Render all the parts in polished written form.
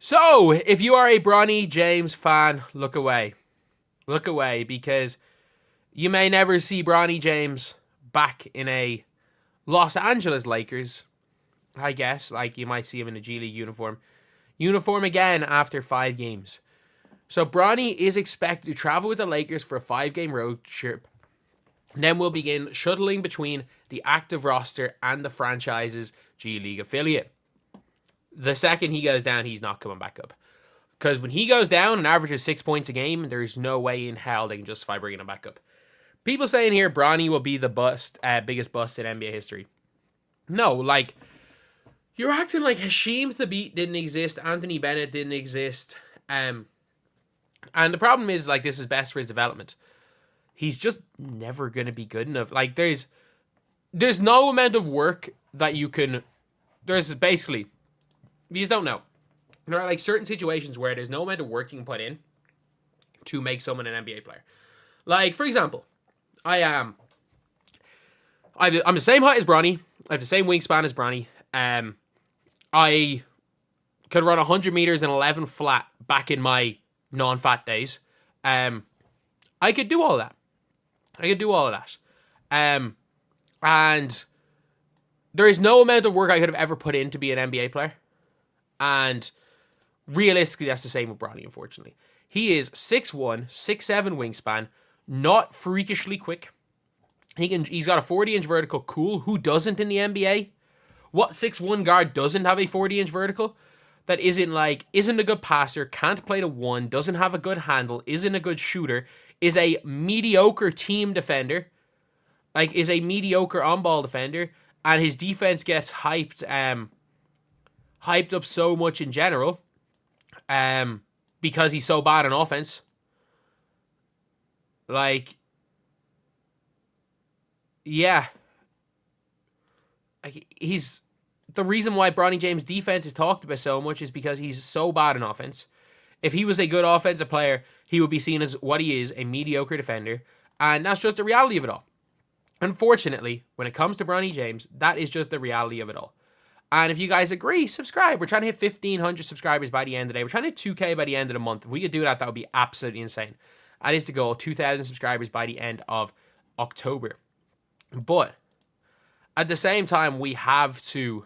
So, if you are a Bronny James fan, look away. Look away, because you may never see Bronny James back in a Los Angeles Lakers, I guess. Like, you might see him in a G League uniform. Uniform again after 5 games. So, Bronny is expected to travel with the Lakers for a 5-game road trip. And then we'll begin shuttling between the active roster and the franchise's G League affiliate. The second he goes down, he's not coming back up. Because when he goes down and averages 6 points a game, there's no way in hell they can justify bringing him back up. People saying here Bronny will be the biggest bust in NBA history. No, like, you're acting like Hasheem Thabeet didn't exist, Anthony Bennett didn't exist. And the problem is, like, this is best for his development. He's just never going to be good enough. Like, there's no amount of work that you can... There's basically... You just don't know. There are, like, certain situations where there's no amount of work you can put in to make someone an NBA player. Like, for example, I'm the same height as Bronny. I have the same wingspan as Bronny. I could run 100 meters in 11 flat back in my non-fat days. I could do all that. And there is no amount of work I could have ever put in to be an NBA player. And realistically, that's the same with Bronny, unfortunately. He is 6'1", 6'7" wingspan, not freakishly quick. He's got a 40-inch vertical. Cool. Who doesn't in the NBA? What 6'1" guard doesn't have a 40-inch vertical? That isn't a good passer, can't play the 1, doesn't have a good handle, isn't a good shooter, is a mediocre team defender, like, is a mediocre on-ball defender, and his defense gets hyped up so much in general, because he's so bad on offense. Like, yeah. Like, he's... The reason why Bronny James' defense is talked about so much is because he's so bad in offense. If he was a good offensive player, he would be seen as what he is, a mediocre defender. And that's just the reality of it all. Unfortunately, when it comes to Bronny James, that is just the reality of it all. And if you guys agree, subscribe. We're trying to hit 1,500 subscribers by the end of the day. We're trying to hit 2K by the end of the month. If we could do that, that would be absolutely insane. That is the goal, 2,000 subscribers by the end of October. But at the same time, we have to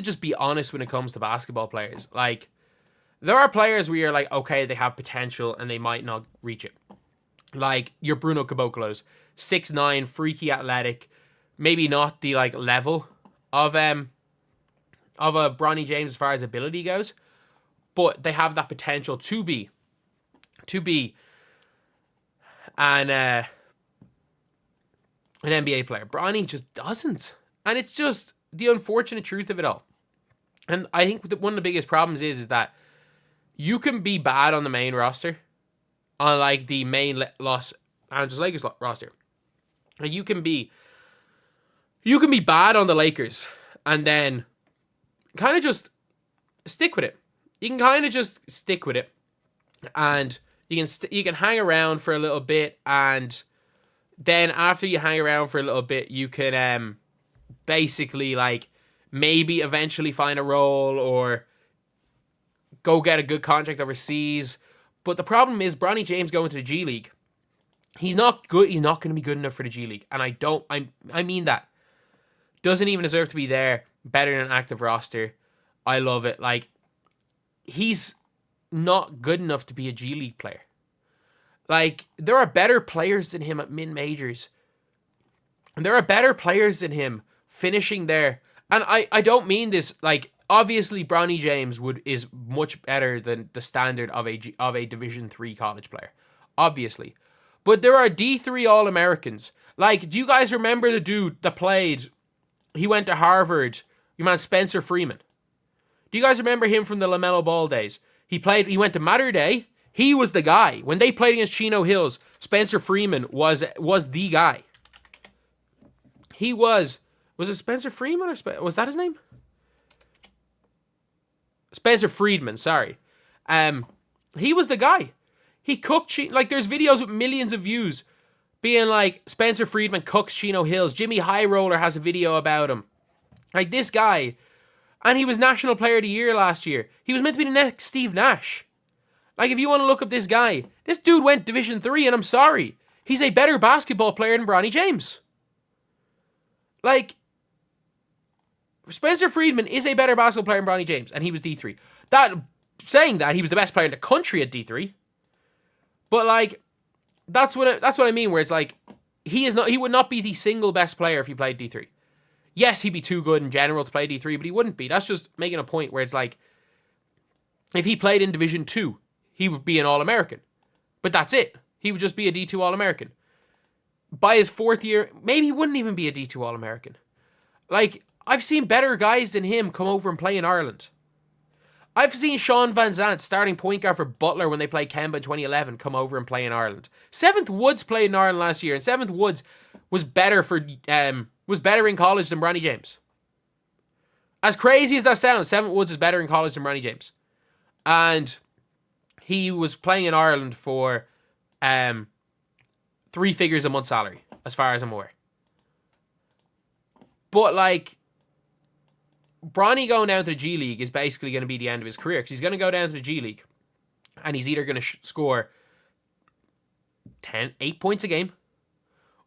just be honest when it comes to basketball players. Like, there are players where you're like, okay, they have potential and they might not reach it. Like your Bruno Caboclos, 6'9", freaky athletic, maybe not the like level of a Bronny James as far as ability goes, but they have that potential to be an NBA player. Bronny just doesn't, and it's just the unfortunate truth of it all. And I think one of the biggest problems is that you can be bad on the main roster, on like the main Los Angeles Lakers roster. Like, you can be bad on the Lakers and then kind of just stick with it. You can kind of just stick with it, and you can hang around for a little bit, and then after you hang around for a little bit, you can basically like maybe eventually find a role or go get a good contract overseas. But the problem is Bronny James going to the G League. He's not good. He's not going to be good enough for the G League. And I mean that. Doesn't even deserve to be there. Better than an active roster. I love it. Like, he's not good enough to be a G League player. Like, there are better players than him at mid-majors. And there are better players than him finishing there. And I don't mean this, like, obviously Bronny James is much better than the standard of a Division III college player. Obviously. But there are D3 All-Americans. Like, do you guys remember the dude that played? He went to Harvard. Your man Spencer Freeman. Do you guys remember him from the LaMelo Ball days? He went to Mater Dei. He was the guy. When they played against Chino Hills, Spencer Freeman was the guy. He was it Spencer Freeman or was that his name? Spencer Friedman, sorry. He was the guy. He cooked, like, there's videos with millions of views being like, Spencer Friedman cooks Chino Hills. Jimmy High Roller has a video about him. Like, this guy, And he was National Player of the Year last year. He was meant to be the next Steve Nash. Like, if you want to look up this guy, this dude went Division 3, and I'm sorry. He's a better basketball player than Bronny James. Like, Spencer Friedman is a better basketball player than Bronny James, and he was D3. Saying that, he was the best player in the country at D3. But, like, that's what I mean, where it's like, he would not be the single best player if he played D3. Yes, he'd be too good in general to play D3, but he wouldn't be. That's just making a point where it's like, if he played in Division 2, he would be an All-American. But that's it. He would just be a D2 All-American. By his 4th year, maybe he wouldn't even be a D2 All-American. Like, I've seen better guys than him come over and play in Ireland. I've seen Sean Van Zandt, starting point guard for Butler when they played Kemba in 2011, come over and play in Ireland. 7th Woods played in Ireland last year, and 7th Woods was better in college than Bronny James. As crazy as that sounds, 7th Woods is better in college than Bronny James. And he was playing in Ireland for 3 figures a month salary, as far as I'm aware. But, like, Bronny going down to the G League is basically going to be the end of his career, because he's going to go down to the G League and he's either going to score 8 points a game,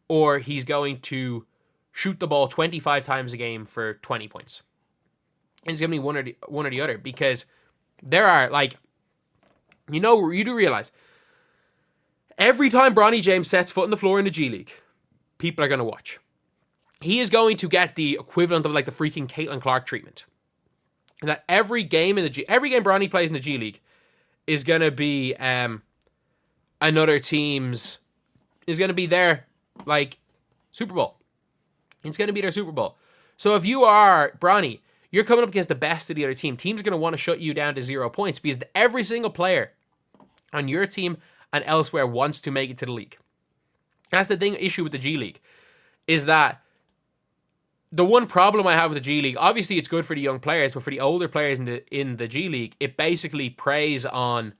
or he's going to shoot the ball 25 times a game for 20 points. And it's going to be one or the other, because there are, like, you do realize every time Bronny James sets foot on the floor in the G League, people are going to watch. He is going to get the equivalent of, like, the freaking Caitlin Clark treatment. And that every game Bronny plays in the G League is going to be another team's, is going to be their, like, Super Bowl. It's going to be their Super Bowl. So if you are Bronny, you're coming up against the best of the other team. Teams are going to want to shut you down to 0 points, because every single player on your team and elsewhere wants to make it to the league. That's the issue with the G League, is that the one problem I have with the G League, obviously it's good for the young players, but for the older players in the G League, it basically preys on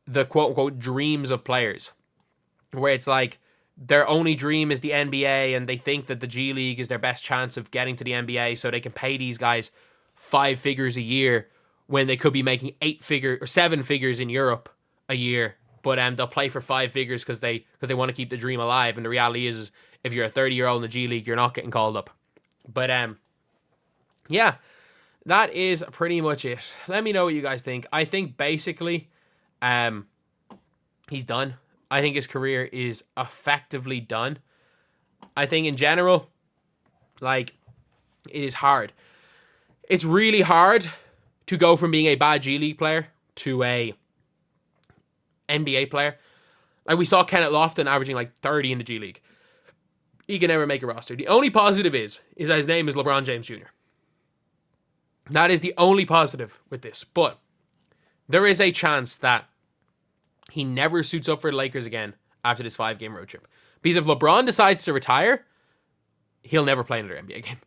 the quote-unquote dreams of players, where it's like their only dream is the NBA, and they think that the G League is their best chance of getting to the NBA, so they can pay these guys 5 figures a year when they could be making 7 figures in Europe a year, but they'll play for 5 figures because they want to keep the dream alive. And the reality is if you're a 30-year-old in the G League, you're not getting called up. But yeah, that is pretty much it. Let me know what you guys think. I think basically he's done. I think his career is effectively done. I think in general, like, it is hard. It's really hard to go from being a bad G League player to a NBA player. Like, we saw Kenneth Lofton averaging like 30 in the G League. He can never make a roster. The only positive is that his name is LeBron James Jr. That is the only positive with this. But there is a chance that he never suits up for the Lakers again after this 5-game road trip. Because if LeBron decides to retire, he'll never play another NBA game.